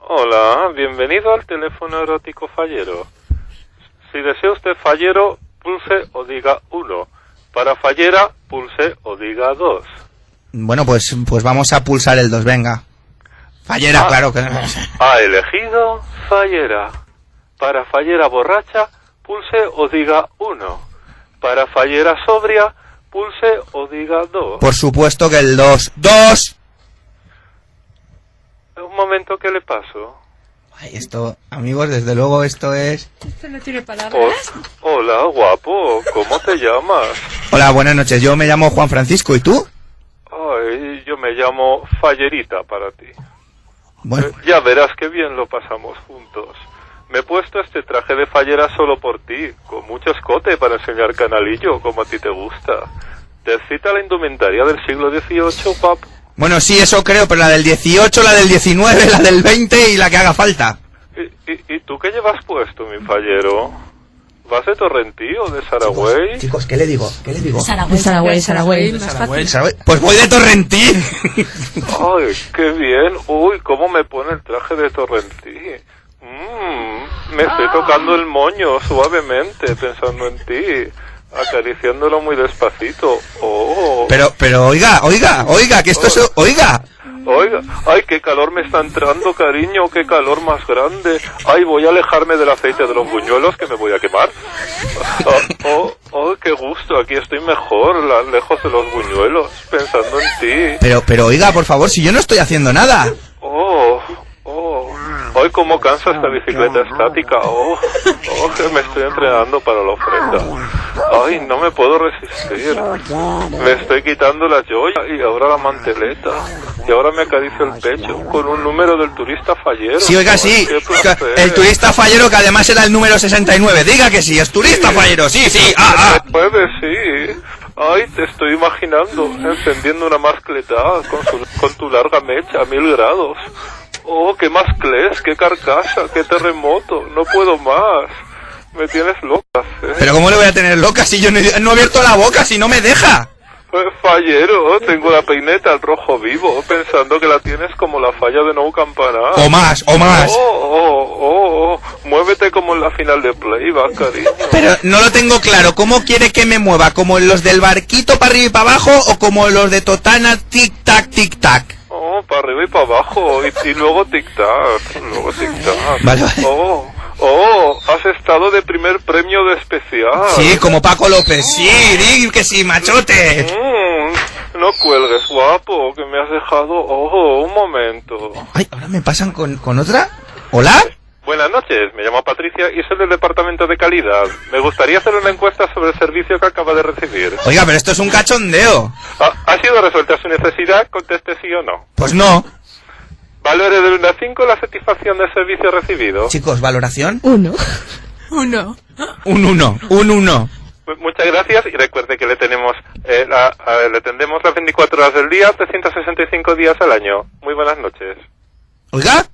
Hola, bienvenido al teléfono erótico fallero. Si desea usted fallero, pulse o diga 1. Para fallera, pulse o diga 2. Bueno, pues vamos a pulsar el 2, venga. Fallera, claro que... Ha elegido fallera. Para fallera borracha, pulse o diga 1. Para fallera sobria, pulse o diga 2. Por supuesto que el 2. ¡2! Un momento, ¿qué le paso? Ay, esto, amigos, desde luego esto es... Esto no tiene palabras. Hola, guapo, ¿cómo te llamas? Hola, buenas noches, yo me llamo Juan Francisco, ¿y tú? Ay, yo me llamo Fallerita para ti. Bueno, Ya verás qué bien lo pasamos juntos. Me he puesto este traje de fallera solo por ti, con mucho escote para enseñar canalillo, como a ti te gusta. ¿Te excita la indumentaria del siglo XVIII, pap? bueno, sí, eso creo, pero la del 18, la del 19, la del 20 y la que haga falta. ¿Y tú qué llevas puesto, mi fallero? ¿Vas de Torrentí o de Saragüey? Chicos, ¿qué le digo? ¿Qué le digo? Saragüey, más fácil. Pues voy de Torrentí. Ay, qué bien. Uy, cómo me pone el traje de Torrentí. Me estoy tocando el moño suavemente, pensando en ti, acariciándolo muy despacito. Oh. Pero, oiga, que esto es... Oiga. Oiga, ay, qué calor me está entrando, cariño, qué calor más grande. Ay, voy a alejarme del aceite de los buñuelos que me voy a quemar. Oh, qué gusto, aquí estoy mejor, lejos de los buñuelos, pensando en ti. Pero, oiga, por favor, si yo no estoy haciendo nada. Ay, cómo cansa esta bicicleta estática. Que me estoy entrenando para la ofrenda. Ay, no me puedo resistir. Me estoy quitando la joya y ahora la manteleta. Y ahora me acaricio el pecho con un número del turista fallero. Sí, oiga, sí. Qué placer. El turista fallero, que además era el número 69. Diga que sí, es turista fallero, sí. Puede, sí. Ay, te estoy imaginando encendiendo una mascleta con tu larga mecha a 1000 grados. Oh, qué masclés, qué carcasa, qué terremoto. No puedo más. Me tienes loca, ¿eh? Pero ¿cómo le voy a tener loca si yo no he abierto la boca, si no me deja? Fallero, tengo la peineta al rojo vivo, pensando que la tienes como la falla de Nou Campanar. O más. Muévete como en la final de Playback, cariño. Pero no lo tengo claro, ¿cómo quiere que me mueva? ¿Como los del barquito para arriba y para abajo o como los de Totana tic-tac, tic-tac? Para arriba y para abajo, y luego tic-tac, Vale. Has estado de primer premio de especial. Sí, como Paco López, sí, di que sí, machote. No cuelgues, guapo, que me has dejado... un momento. Ay, ahora me pasan con otra. ¿Hola? Buenas noches, me llamo Patricia y soy del departamento de calidad. Me gustaría hacer una encuesta sobre el servicio que acaba de recibir. Oiga, pero esto es un cachondeo. ¿Ha sido resuelta su necesidad? Conteste sí o no. Pues no. Valore de 1 a 5 la satisfacción del servicio recibido. Chicos, ¿valoración? 1. Un 1. Muchas gracias y recuerde que le tendemos las 24 horas del día, 365 días al año. Muy buenas noches. ¿Oiga?